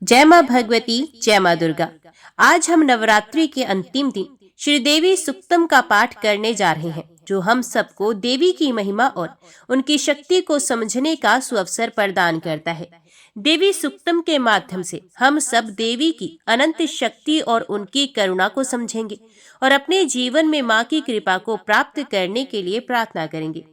जय माँ भगवती, जय माँ दुर्गा। आज हम नवरात्रि के अंतिम दिन श्री देवी सुक्तम का पाठ करने जा रहे हैं, जो हम सबको देवी की महिमा और उनकी शक्ति को समझने का सुअवसर प्रदान करता है। देवी सुक्तम के माध्यम से हम सब देवी की अनंत शक्ति और उनकी करुणा को समझेंगे और अपने जीवन में माँ की कृपा को प्राप्त करने के लिए प्रार्थना करेंगे।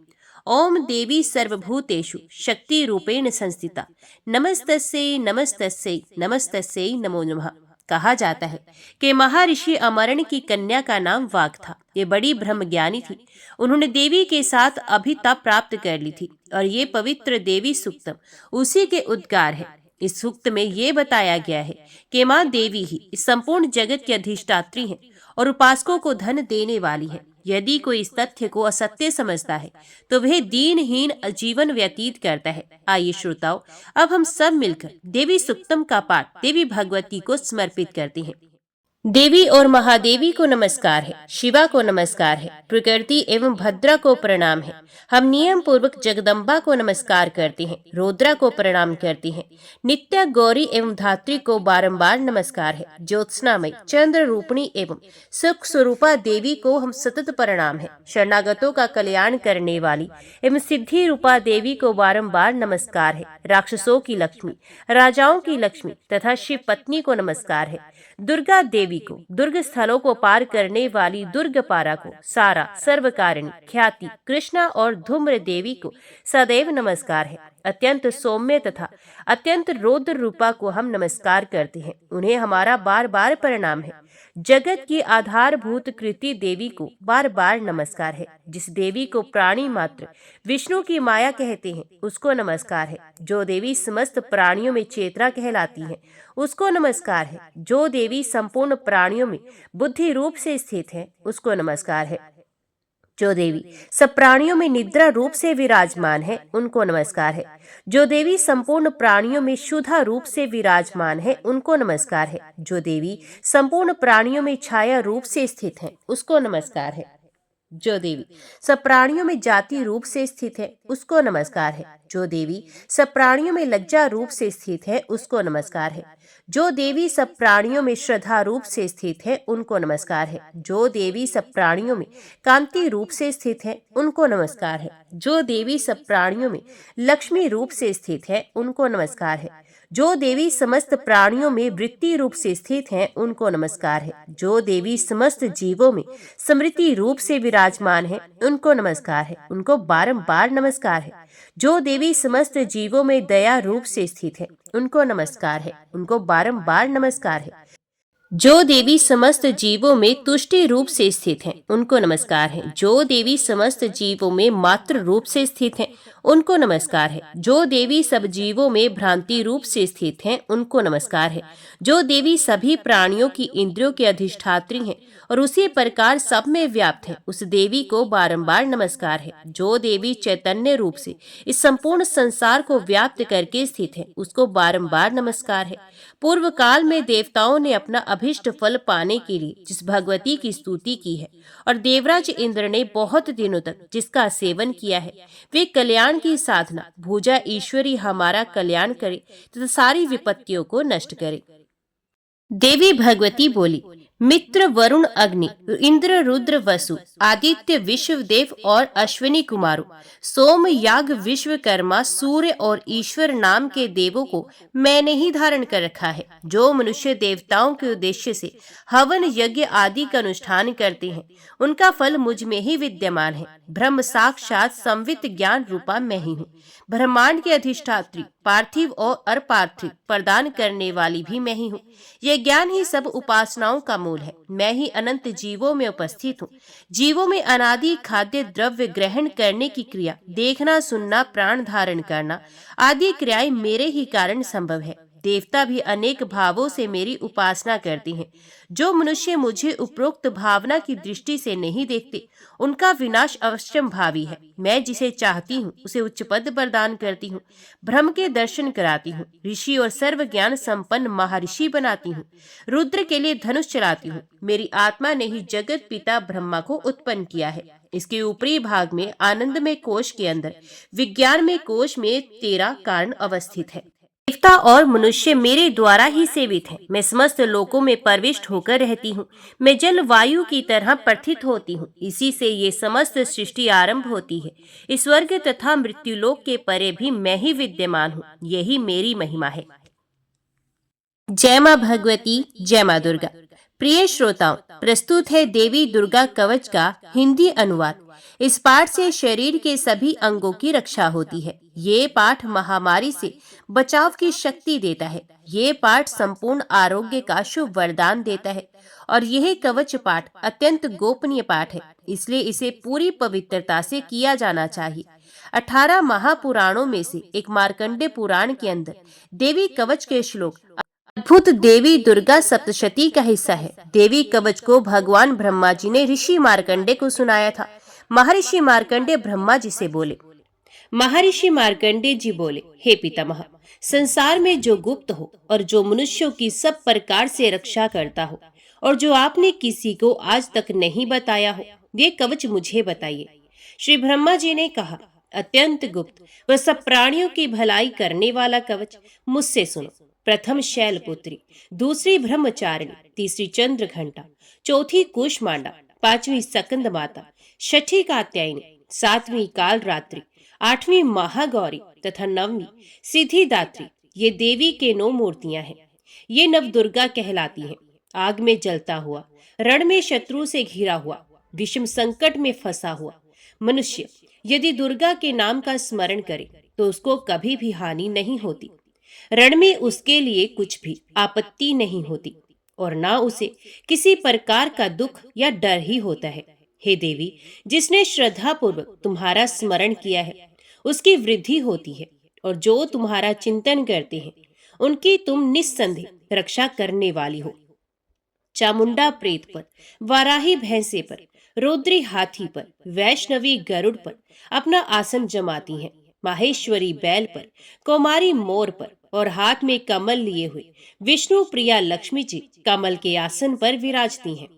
ओम देवी सर्वभूतेषु शक्ति रूपेण संस्थिता नमस्तस्यै नमस्तस्यै नमस्तस्यै नमो नमः। कहा जाता है कि महर्षि अमरण की कन्या का नाम वाक था। ये बड़ी ब्रह्मज्ञानी थी। उन्होंने देवी के साथ अभिता प्राप्त कर ली थी और ये पवित्र देवी सूक्तम उसी के उद्गार है। इस सूक्त में ये बताया गया है कि माँ देवी ही इस संपूर्ण जगत की अधिष्ठात्री हैं और उपासकों को धन देने वाली है। यदि कोई इस तथ्य को असत्य समझता है तो वह दीनहीन जीवन व्यतीत करता है। आइए श्रोताओं, अब हम सब मिलकर देवी सुक्तम का पाठ देवी भगवती को समर्पित करते हैं। देवी और महादेवी को नमस्कार है, शिवा को नमस्कार है, प्रकृति एवं भद्रा को प्रणाम है। हम नियम पूर्वक जगदम्बा को नमस्कार करते हैं, रुद्रा को प्रणाम करते हैं। नित्या गौरी एवं धात्री को बारंबार नमस्कार है। ज्योत्सनामय चंद्र रूपणी एवं सुख स्वरूपा देवी को हम सतत प्रणाम है। शरणागतों का कल्याण करने वाली एवं सिद्धि रूपा देवी को बारंबार नमस्कार है। राक्षसों की लक्ष्मी, राजाओं की लक्ष्मी तथा शिव पत्नी को नमस्कार है। दुर्गा देवी को, दुर्ग स्थलों को पार करने वाली दुर्गपारा को, सारा सर्वकारिणी ख्याति कृष्णा और धूम्र देवी को सदैव नमस्कार है। अत्यंत सौम्य तथा अत्यंत रौद्र रूपा को हम नमस्कार करते हैं। उन्हें हमारा बार बार प्रणाम है। जगत की आधारभूत कृति देवी को बार बार नमस्कार है। जिस देवी को प्राणी मात्र विष्णु की माया कहते हैं उसको नमस्कार है। जो देवी समस्त प्राणियों में चेतना कहलाती है उसको नमस्कार है। जो देवी संपूर्ण प्राणियों में बुद्धि रूप से स्थित है उसको नमस्कार है। जो देवी सब प्राणियों में निद्रा रूप से विराजमान है उनको नमस्कार है। जो देवी संपूर्ण प्राणियों में शुद्धा रूप से विराजमान है उनको नमस्कार है। जो देवी संपूर्ण प्राणियों में छाया रूप से स्थित है उसको नमस्कार है। जो देवी सब प्राणियों में जाति रूप से स्थित है उसको नमस्कार है। जो देवी सब प्राणियों में लज्जा रूप से स्थित है उसको नमस्कार है। जो देवी सब प्राणियों में श्रद्धा रूप से स्थित है उनको नमस्कार है। जो देवी सब प्राणियों में कांति रूप से स्थित है उनको नमस्कार है। जो देवी सब प्राणियों में लक्ष्मी रूप से स्थित है उनको नमस्कार है। जो देवी समस्त प्राणियों में वृत्ति रूप से स्थित हैं उनको नमस्कार है। जो देवी समस्त जीवों में स्मृति रूप से विराजमान है उनको नमस्कार है, उनको बारंबार नमस्कार है। जो देवी समस्त जीवों में दया रूप से स्थित है उनको नमस्कार है, उनको बारंबार नमस्कार है। जो देवी समस्त जीवों में तुष्टि रूप से स्थित हैं उनको नमस्कार है। जो देवी समस्त जीवों में मात्र रूप से स्थित हैं उनको नमस्कार है। जो देवी सब जीवों में भ्रांति रूप से स्थित हैं उनको नमस्कार है। जो देवी सभी प्राणियों की इंद्रियों के अधिष्ठात्री हैं और उसी प्रकार सब में व्याप्त है उस देवी को बारंबार नमस्कार है। जो देवी चैतन्य रूप से इस संपूर्ण संसार को व्याप्त करके स्थित है उसको बारंबार नमस्कार है। पूर्व काल में देवताओं ने अपना अभिष्ट फल पाने के लिए जिस भगवती की स्तुति की है और देवराज इंद्र ने बहुत दिनों तक जिसका सेवन किया है, वे कल्याण की साधना भुजा ईश्वरी हमारा कल्याण करे तथा सारी विपत्तियों को नष्ट करे। देवी भगवती बोली, मित्र वरुण अग्नि इंद्र रुद्र वसु आदित्य विश्वदेव और अश्विनी कुमारों सोम याग विश्वकर्मा सूर्य और ईश्वर नाम के देवों को मैंने ही धारण कर रखा है। जो मनुष्य देवताओं के उद्देश्य से हवन यज्ञ आदि का अनुष्ठान करते हैं उनका फल मुझ में ही विद्यमान है। ब्रह्म साक्षात संवित ज्ञान रूपा मैं ही हूँ। ब्रह्मांड के अधिष्ठात्री पार्थिव और अपार्थिव प्रदान करने वाली भी मैं ही हूँ। यह ज्ञान ही सब उपासनाओं का मूल है। मैं ही अनंत जीवों में उपस्थित हूँ। जीवों में अनादि खाद्य द्रव्य ग्रहण करने की क्रिया, देखना सुनना प्राण धारण करना आदि क्रियाएं मेरे ही कारण संभव है। देवता भी अनेक भावों से मेरी उपासना करते हैं। जो मनुष्य मुझे उपरोक्त भावना की दृष्टि से नहीं देखते उनका विनाश अवश्यम भावी है। मैं जिसे चाहती हूँ उसे उच्च पद प्रदान करती हूँ, ब्रह्म के दर्शन कराती हूँ, ऋषि और सर्व ज्ञान संपन्न महर्षि बनाती हूँ, रुद्र के लिए धनुष चलाती हूँ। मेरी आत्मा ने ही जगत पिता ब्रह्मा को उत्पन्न किया है। इसके ऊपरी भाग में आनंद में कोश के अंदर विज्ञान में कोश में 13 कारण अवस्थित है। देवता और मनुष्य मेरे द्वारा ही सेवित हैं। मैं समस्त लोकों में प्रविष्ट होकर रहती हूँ। मैं जल वायु की तरह प्रथित होती हूँ। इसी से ये समस्त सृष्टि आरंभ होती है। इस स्वर्ग तथा मृत्युलोक के परे भी मैं ही विद्यमान हूँ। यही मेरी महिमा है। जय मां भगवती, जय मां दुर्गा। प्रिय श्रोताओं, प्रस्तुत है देवी दुर्गा कवच का हिंदी अनुवाद। इस पाठ से शरीर के सभी अंगों की रक्षा होती है। ये पाठ महामारी से बचाव की शक्ति देता है। ये पाठ संपूर्ण आरोग्य का शुभ वरदान देता है। और यह कवच पाठ अत्यंत गोपनीय पाठ है, इसलिए इसे पूरी पवित्रता से किया जाना चाहिए। 18 महापुराणों में से एक मार्कंडे पुराण के अंदर देवी कवच के श्लोक अद्भुत देवी दुर्गा सप्तशती का हिस्सा है। देवी कवच को भगवान ब्रह्मा जी ने ऋषि मार्कंडे को सुनाया था। महर्षि मार्कंडे ब्रह्मा जी से बोले। महर्षि मार्कंडे जी बोले, हे पितामह, संसार में जो गुप्त हो और जो मनुष्यों की सब प्रकार से रक्षा करता हो और जो आपने किसी को आज तक नहीं बताया हो, वे कवच मुझे बताइए। श्री ब्रह्मा जी ने कहा, अत्यंत गुप्त व सब प्राणियों की भलाई करने वाला कवच मुझसे सुनो। प्रथम शैलपुत्री, दूसरी ब्रह्मचारिणी, तीसरी चंद्र घंटा, चौथी कूष्मांडा, पांचवी सकंद माता, छठी कात्यायनी, सातवीं काल रात्रि, आठवीं महागौरी तथा नववीं सिद्धिदात्री। ये देवी के 9 मूर्तियां हैं। ये नव दुर्गा कहलाती हैं। आग में जलता हुआ, रण में शत्रु से घिरा हुआ, विषम संकट में फंसा हुआ मनुष्य यदि दुर्गा के नाम का स्मरण करे तो उसको कभी भी हानि नहीं होती। रण में उसके लिए कुछ भी आपत्ति नहीं होती और ना उसे किसी प्रकार का दुख या डर ही होता है। हे देवी, जिसने श्रद्धा पूर्वक तुम्हारा स्मरण किया है उसकी वृद्धि होती है और जो तुम्हारा चिंतन करते हैं उनकी तुम निस्संदेह रक्षा करने वाली हो। चामुंडा प्रेत पर, वाराही भैंसे पर, रुद्री हाथी पर, वैष्णवी गरुड़ पर अपना आसन जमाती हैं। माहेश्वरी बैल पर, कौमारी मोर पर और हाथ में कमल लिए हुए विष्णु प्रिया लक्ष्मी जी कमल के आसन पर विराजती हैं।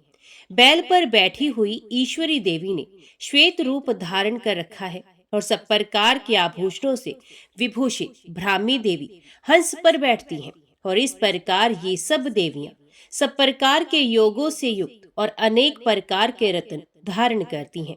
बैल पर बैठी हुई ईश्वरी देवी ने श्वेत रूप धारण कर रखा है और सब प्रकार के आभूषणों से विभूषित ब्राह्मी देवी हंस पर बैठती हैं। और इस प्रकार ये सब देवियां सब प्रकार के योगों से युक्त और अनेक प्रकार के रत्न धारण करती हैं।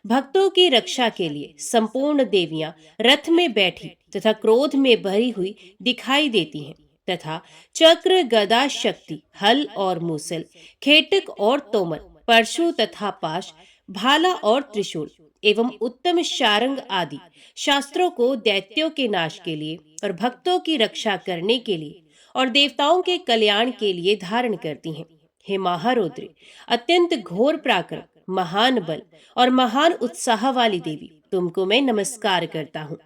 भक्तों की रक्षा के लिए संपूर्ण देवियां रथ में बैठी तथा क्रोध में भरी हुई दिखाई देती हैं तथा चक्र, गदा, शक्ति, हल और मूसल, खेटक और तोमर, परशु तथा पाश, भाला और त्रिशूल एवं उत्तम शारंग आदि शास्त्रों को दैत्यों के नाश के लिए और भक्तों की रक्षा करने के लिए और देवताओं के कल्याण के लिए धारण करती हैं। हे महारुद्र, अत्यंत घोर पराक्रम, महान बल और महान उत्साह वाली देवी, तुमको मैं नमस्कार करता हूँ।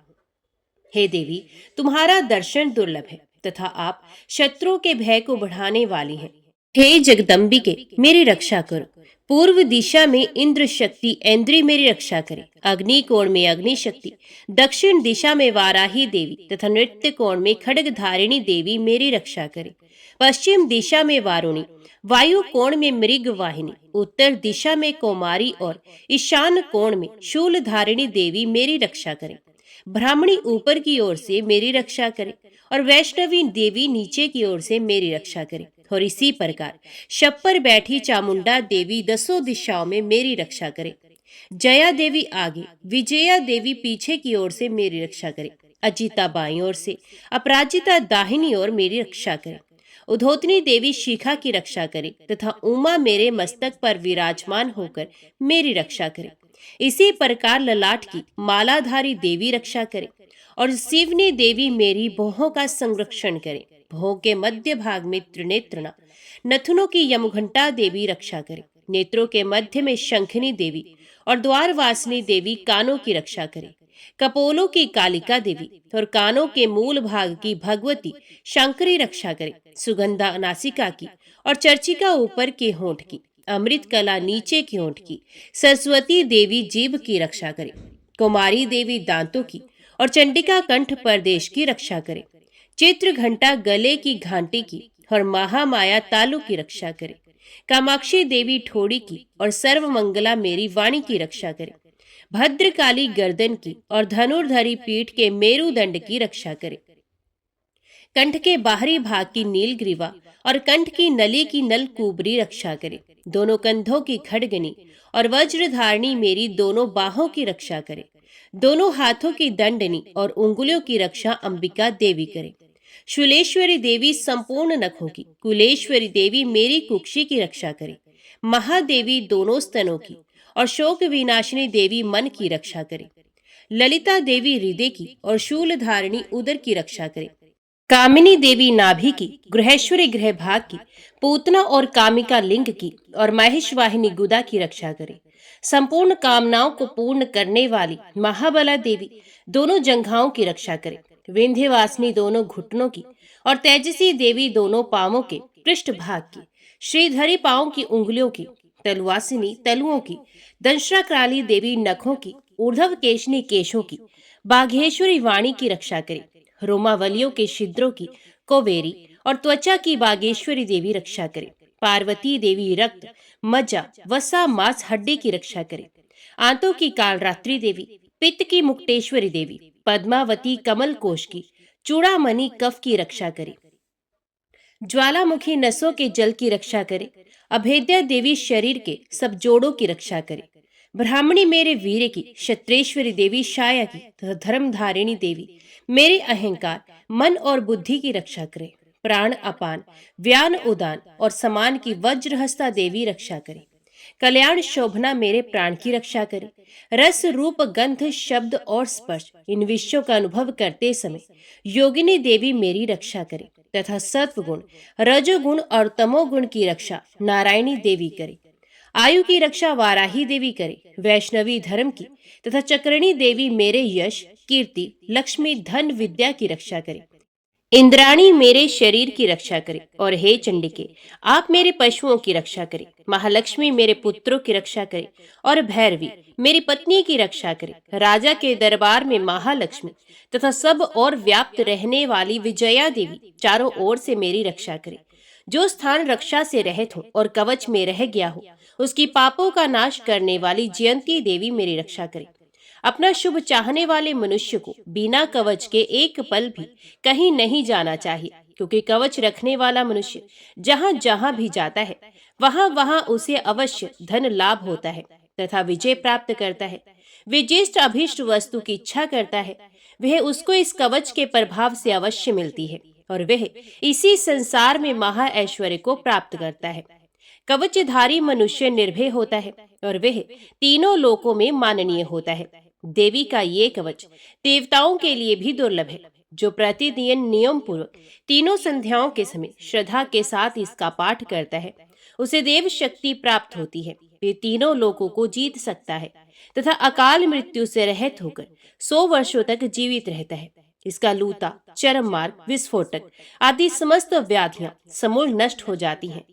हे देवी, तुम्हारा दर्शन दुर्लभ है तथा आप शत्रुओं के भय को बढ़ाने वाली हैं। हे जगदम्बिके, मेरी रक्षा करो। पूर्व दिशा में इंद्र शक्ति ऐन्द्री मेरी रक्षा करे। अग्नि कोण में अग्नि शक्ति, दक्षिण दिशा में वाराही देवी तथा नृत्य कोण में खड्ग धारिणी देवी मेरी रक्षा करे। पश्चिम दिशा में वारुणी, वायु कोण में मृग वाहिनी, उत्तर दिशा में कौमारी और ईशान कोण में शूल धारिणी देवी मेरी रक्षा करे। ब्राह्मणी ऊपर की ओर से मेरी रक्षा करे और वैष्णवी देवी नीचे की ओर से मेरी रक्षा करे। और इसी प्रकार शव पर बैठी चामुंडा देवी 10 दिशाओं में मेरी रक्षा करे। जया देवी आगे, विजया देवी पीछे की ओर से मेरी रक्षा करे। अजिता बाईं ओर से, अपराजिता दाहिनी ओर मेरी रक्षा करे। उधोतनी देवी शिखा की रक्षा करे तथा उमा मेरे मस्तक पर विराजमान होकर मेरी रक्षा करे। इसी प्रकार ललाट की मालाधारी देवी रक्षा करे और शिवनी देवी मेरी भौहों का संरक्षण करे। भौहों के मध्य भाग में त्रिनेत्रणा, नथुनों की यमघंटा देवी रक्षा करे। नेत्रों के मध्य में शंखनी देवी और द्वारवासिनी देवी कानों की रक्षा करे। कपोलों की कालिका देवी और कानों के मूल भाग की भगवती शंकरी रक्षा करे। सुगंधा नासिका की और चर्चिका ऊपर के होंठ की, अमृत कला नीचे की होंठ की, सरस्वती देवी जीभ की रक्षा करे। कुमारी देवी दांतों की और चंडिका कंठ प्रदेश की रक्षा करे। चित्र घंटा गले की घंटी की और महामाया तालु की रक्षा करे। कामाक्षी देवी ठोड़ी की और सर्वमंगला मेरी वाणी की रक्षा करे। भद्रकाली गर्दन की और धनुर्धरी पीठ के मेरुदंड की रक्षा करे। कंठ के बाहरी भाग की नील ग्रीवा और कंठ की नली की नल कुबरी रक्षा करे। दोनों कंधों की खड़गनी और वज्रधारणी मेरी दोनों बाहों की रक्षा करे। दोनों हाथों की दंडनी और उंगलियों की रक्षा अंबिका देवी करे। शूलेश्वरी देवी संपूर्ण नखों की, कुलेश्वरी देवी मेरी कुक्षी की रक्षा करे। महादेवी दोनों स्तनों की और शोक विनाशिनी देवी मन की रक्षा करे। ललिता देवी हृदय की और शूल धारिणी उदर की रक्षा करे। कामिनी देवी नाभि की, गृहेश्वरी गृह भाग की, पूतना और कामिका लिंग की और महेशवाहिनी गुदा की रक्षा करे। संपूर्ण कामनाओं को पूर्ण करने वाली महाबला देवी दोनों जंघाओं की रक्षा करे। विंध्यवासिनी दोनों घुटनों की और तेजसी देवी दोनों पांवों के पृष्ठ भाग की। श्रीधरी पांवों की उंगलियों की, तलवासिनी तलुओं की, दंश्राकाली देवी नखों की, ऊर्ध्व केशनी केशों की, बाघेश्वरी वाणी की रक्षा करे। रोमावलियों के छिद्रों की कोवेरी और त्वचा की बागेश्वरी देवी रक्षा करे। पार्वती देवी रक्त, मज्जा, वसा, मांस, हड्डी की रक्षा करे। आंतों की कालरात्रि देवी, पित्त की मुक्तेश्वरी देवी, पद्मावती कमल कोश की, चूड़ामणि कफ की रक्षा करे। ज्वालामुखी नसों के जल की रक्षा करे। अभेद्या देवी शरीर के सब जोड़ों की रक्षा करे। ब्राह्मणी मेरे वीर की, क्षत्रेश्वरी देवी शाया की तथा धर्मधारिणी देवी मेरे अहंकार, मन और बुद्धि की रक्षा करे। प्राण अपान, व्यान उदान और समान की वज्रहस्ता देवी रक्षा करे। कल्याण शोभना मेरे प्राण की रक्षा करे। रस रूप गंध शब्द और स्पर्श इन विषयों का अनुभव करते समय योगिनी देवी मेरी रक्षा करे तथा सत्वगुण, रजोगुण और तमोगुण की रक्षा नारायणी देवी करे। आयु की रक्षा वाराही देवी करे। वैष्णवी धर्म की तथा चक्रणी देवी मेरे यश, कीर्ति, लक्ष्मी, धन, विद्या की रक्षा करे। इंद्राणी मेरे शरीर की रक्षा करे। और हे चंडिके, आप मेरे पशुओं की रक्षा करे। महालक्ष्मी मेरे पुत्रों की रक्षा करे और भैरवी मेरी पत्नी की रक्षा करे। राजा के दरबार में महालक्ष्मी तथा सब और व्याप्त रहने वाली विजया देवी चारों ओर से मेरी रक्षा करे। जो स्थान रक्षा से रहित हो और कवच में रह गया हो, उसकी पापों का नाश करने वाली जयंती देवी मेरी रक्षा करे। अपना शुभ चाहने वाले मनुष्य को बिना कवच के एक पल भी कहीं नहीं जाना चाहिए, क्योंकि कवच रखने वाला मनुष्य जहां जहां भी जाता है वहां वहां उसे अवश्य धन लाभ होता है तथा विजय प्राप्त करता है। वे जिस अभीष्ट वस्तु की इच्छा करता है वह उसको इस कवच के प्रभाव से अवश्य मिलती है और वह इसी संसार में महा ऐश्वर्य को प्राप्त करता है। कवचधारी मनुष्य निर्भय होता है और वह तीनों लोकों में माननीय होता है। देवी का ये कवच देवताओं के लिए भी दुर्लभ है। जो प्रतिदिन नियम पूर्वक तीनों संध्याओं के समय श्रद्धा के साथ इसका पाठ करता है उसे देव शक्ति प्राप्त होती है। वे तीनों लोकों को जीत सकता है तथा अकाल मृत्यु से रहित होकर 100 वर्षों तक जीवित रहता है। इसका लूता, चरम मार्ग, विस्फोटक आदि समस्त व्याधियां समूल नष्ट हो जाती हैं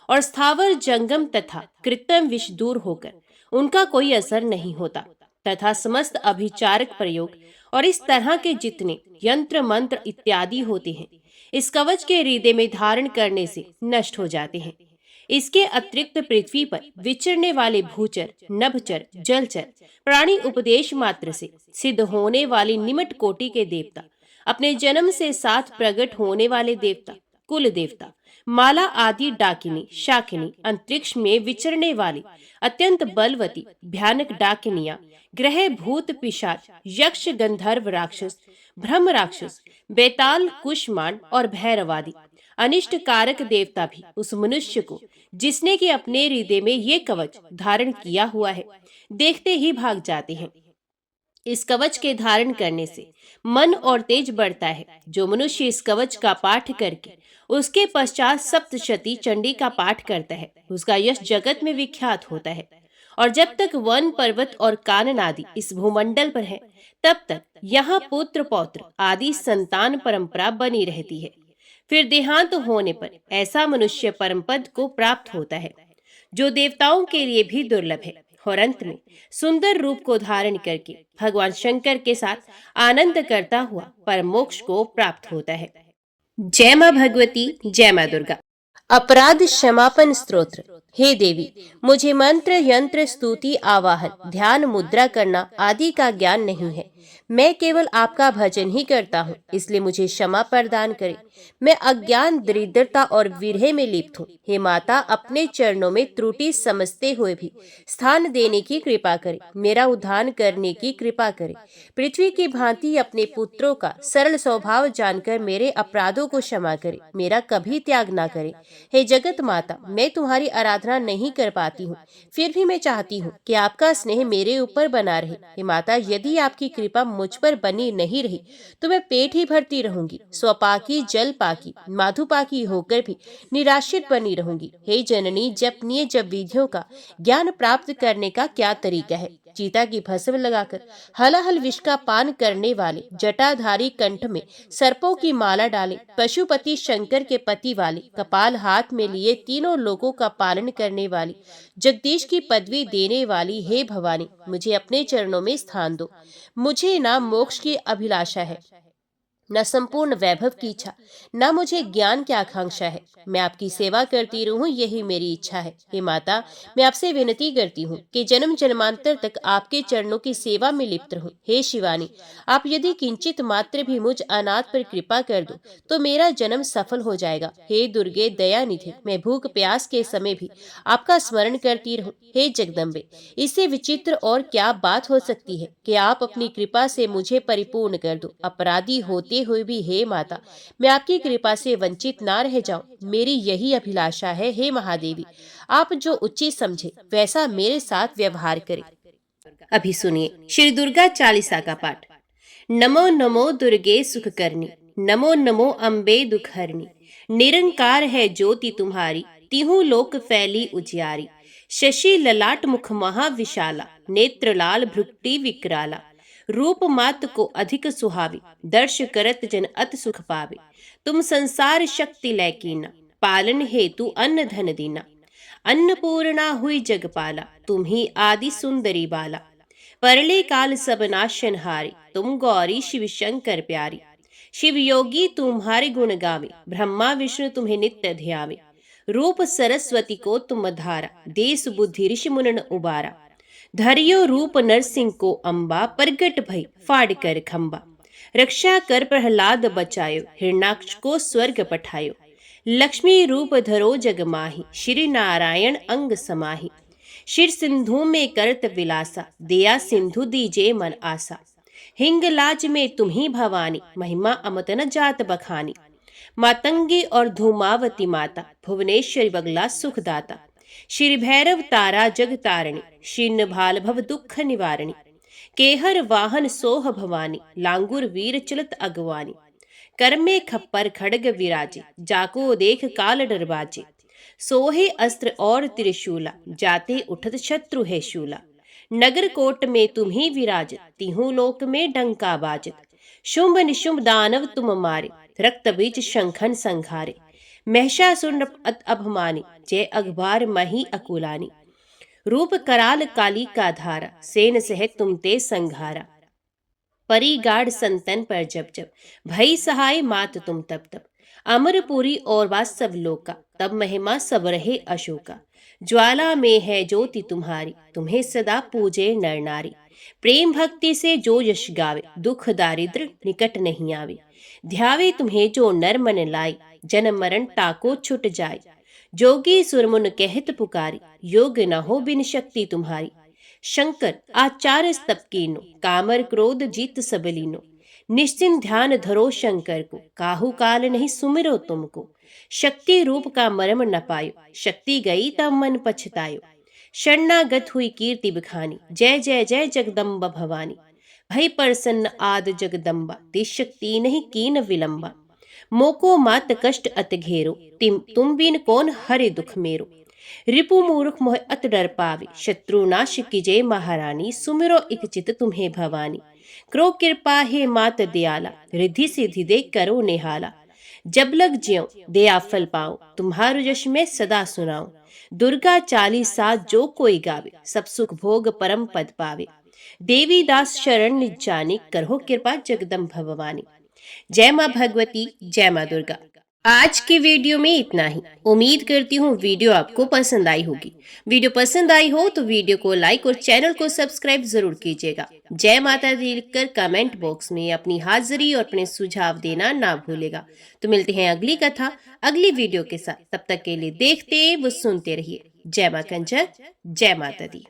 और स्थावर जंगम तथा कृत्रिम विष दूर होकर उनका कोई असर नहीं होता तथा समस्त अभिचारक प्रयोग और इस तरह के जितने यंत्र मंत्र इत्यादि होते हैं इस कवच के हृदय में धारण करने से नष्ट हो जाते हैं। इसके अतिरिक्त पृथ्वी पर विचरने वाले भूचर, नभचर, जलचर प्राणी उपदेश मात्र से सिद्ध होने वाली निमट कोटि के देवता, अपने जन्म से साथ प्रकट होने वाले देवता, कुल देवता, माला आदि डाकिनी, शाकिनी, अंतरिक्ष में विचरने वाली अत्यंत बलवती भयानक डाकिनियां, ग्रह, भूत, पिशाच, यक्ष, गंधर्व, राक्षस, ब्रह्म राक्षस, बेताल, कुष्मांड और भैरवादि अनिष्ट कारक देवता भी उस मनुष्य को जिसने कि अपने हृदय में ये कवच धारण किया हुआ है देखते ही भाग जाते हैं। इस कवच के धारण करने से मन और तेज बढ़ता है। जो मनुष्य इस कवच का पाठ करके उसके पश्चात सप्तशती चंडी का पाठ करता है उसका यश जगत में विख्यात होता है। और जब तक वन, पर्वत और कानन आदि इस भूमंडल पर है तब तक यहाँ पुत्र पौत्र आदि संतान परंपरा बनी रहती है। फिर देहांत होने पर ऐसा मनुष्य परम पद को प्राप्त होता है जो देवताओं के लिए भी दुर्लभ है और अंत में सुंदर रूप को धारण करके भगवान शंकर के साथ आनंद करता हुआ परम मोक्ष को प्राप्त होता है। जय मां भगवती, जय मां दुर्गा। अपराध क्षमापन स्तोत्र। हे देवी, मुझे मंत्र, यंत्र, स्तुति, आवाहन, ध्यान, मुद्रा करना आदि का ज्ञान नहीं है। मैं केवल आपका भजन ही करता हूँ, इसलिए मुझे क्षमा प्रदान करें। मैं अज्ञान, दरिद्रता और विरह में लिप्त हूँ। हे माता, अपने चरणों में त्रुटि समझते हुए भी स्थान देने की कृपा करे, मेरा उद्धार करने की कृपा करे। पृथ्वी की भांति अपने पुत्रों का सरल स्वभाव जानकर मेरे अपराधों को क्षमा करे, मेरा कभी त्याग ना करे। हे जगत माता, मैं तुम्हारी आराधना नहीं कर पाती हूँ, फिर भी मैं चाहती हूँ कि आपका स्नेह मेरे ऊपर बना रहे। हे माता, यदि आपकी कृपा मुझ पर बनी नहीं रही तो मैं पेट ही भरती रहूंगी, स्वपाकी जल पाकी माधुपाकी होकर भी निराश्रित बनी रहूंगी। हे जननी, जपनीय जप विधियों का ज्ञान प्राप्त करने का क्या तरीका है? चीता की भस्म लगाकर हलाहल विष का पान करने वाले, जटाधारी कंठ में सर्पों की माला डाले, पशुपति शंकर के पति वाले, कपाल हाथ में लिए तीनों लोगों का पालन करने वाली, जगदीश की पदवी देने वाली, हे भवानी, मुझे अपने चरणों में स्थान दो। मुझे ना मोक्ष की अभिलाषा है, न संपूर्ण वैभव की इच्छा, न मुझे ज्ञान की आकांक्षा है। मैं आपकी सेवा करती रहूं, यही मेरी इच्छा है। हे माता, मैं आपसे विनती करती हूँ कि जन्म जन्मांतर तक आपके चरणों की सेवा में लिप्त रहूं। हे शिवानी, आप यदि किंचित मात्र भी मुझ अनाथ पर कृपा कर दो तो मेरा जन्म सफल हो जाएगा। हे दुर्गे दयानिधि, मैं भूख प्यास के समय भी आपका स्मरण करती रहूं। हे जगदम्बे, इससे विचित्र और क्या बात हो सकती है कि आप अपनी कृपा से मुझे परिपूर्ण कर दो। अपराधी होते हुए भी हे माता, मैं आपकी कृपा से वंचित ना रह जाऊं, मेरी यही अभिलाषा है। हे महादेवी, आप जो उचित समझे वैसा मेरे साथ व्यवहार करें। अभी सुनिए श्री दुर्गा चालीसा का पाठ। नमो नमो दुर्गे सुख करनी, नमो नमो अम्बे दुख हरनी। निरंकार है ज्योति तुम्हारी, तिहु लोक फैली उजियारी। शशि ललाट मुख महाविशाला, नेत्र लाल भ्रुकुटी विकराला। रूप मात को अधिक सुहावी, दर्श करत जन अत सुख पावे। तुम संसार शक्ति लैकीना, पालन हेतु अन्न धन दीना। अन्नपूर्णा हुई जगपाला, तुम ही आदि सुंदरी बाला। परले काल सब नाशनहारी, तुम गौरी शिव शंकर प्यारी। शिव योगी तुम्हारे गुण गावे, ब्रह्मा विष्णु तुम्हें नित्य ध्यावे। रूप सरस्वती को तुम धारा, देश बुद्धि ऋषि मुनन उबारा। धरियो रूप नरसिंह को अम्बा, प्रगट भई फाड़ कर खम्बा। रक्षा कर प्रहलाद बचायो, हिरणाक्ष को स्वर्ग पठायो। लक्ष्मी रूप धरो जग माही, श्री नारायण अंग समाही। शिर सिंधु में करत विलासा, दया सिंधु दीजे मन आसा। हिंगलाज में तुम्ही भवानी, महिमा अमत न जात बखानी। मातंगी और धूमावती माता, भुवनेश्वरी बगला सुखदाता। श्री भैरव तारा जग तारणी, शीन भाल भव दुख निवारणी। केहर वाहन सोह भवानी, लांगुर वीर चलत अगवानी। कर में खप्पर खड़ग विराजे, जाको देख काल डरबाजे। सोहे अस्त्र और त्रिशूला, जाते उठत शत्रु है शूला। नगर कोट में तुम्ही विराजत, तिहु लोक में डंका बाजत। शुंभ निशुंभ दानव तुम मारे, रक्त बीज शंखन संघारे। महिषासुर अभमानी, जय अखबार मही अकुलानी। रूप कराल काली का धारा, सेन सह तुम ते संघारा। परी गाढ़ संतन पर जब जब, भई सहाय मात तुम तब तब। अमरपुरी और वास्तव लोका, तब महिमा सब रहे अशोका। ज्वाला में है ज्योति तुम्हारी, तुम्हें सदा पूजे नर नारी। प्रेम भक्ति से जो यश गावे, दुख दारिद्र निकट नहीं आवे। ध्यावे तुम्हें जो नर मन लाई, जन्म मरण टाको छुट जाए। जोगी सुरमुन कहत पुकारी, योग न हो बिन शक्ति तुम्हारी। शंकर आचार्य स्तप कीनो, कामर क्रोध जीत सबलीनो। निश्चिंत ध्यान धरो शंकर को, काहू काल नहीं सुमिरो तुमको। शक्ति रूप का मर्म न पायो, शक्ति गई तब मन पछतायो। शरणागत हुई कीर्ति बखानी, जय जय जय जगदम्बा भवानी। भई प्रसन्न आद जगदम्बा, तिस शक्ति नहीं कीन विलंबा। मोको मात कष्ट अत घेरो, तुम बिन कौन हरे दुख मेरो। रिपु मूर्ख मोह अत डर पावे, शत्रु नाश कीजे महारानी। सुमिरो इक चित तुम्हें भवानी, करो कृपा हे मात दयाला। रिद्धि सिद्धि दे करो निहाला, जब लग ज्यों दया फल पाओ। तुम्हारो यश में सदा सुनाओ। दुर्गा चालीसा जो कोई गावे, सब सुख भोग परम पद पावे। देवी दास शरण निज जाने, करहो कृपा जगदम्ब भवानी। जय माँ भगवती, जय माँ दुर्गा। आज की वीडियो में इतना ही। उम्मीद करती हूँ वीडियो आपको पसंद आई होगी। वीडियो पसंद आई हो तो वीडियो को लाइक और चैनल को सब्सक्राइब जरूर कीजिएगा। जय माता दी लिखकर कमेंट बॉक्स में अपनी हाजिरी और अपने सुझाव देना ना भूलेगा। तो मिलते हैं अगली कथा अगली वीडियो के साथ। तब तक के लिए देखते व सुनते रहिए। जय मां कंचन, जय माता दी।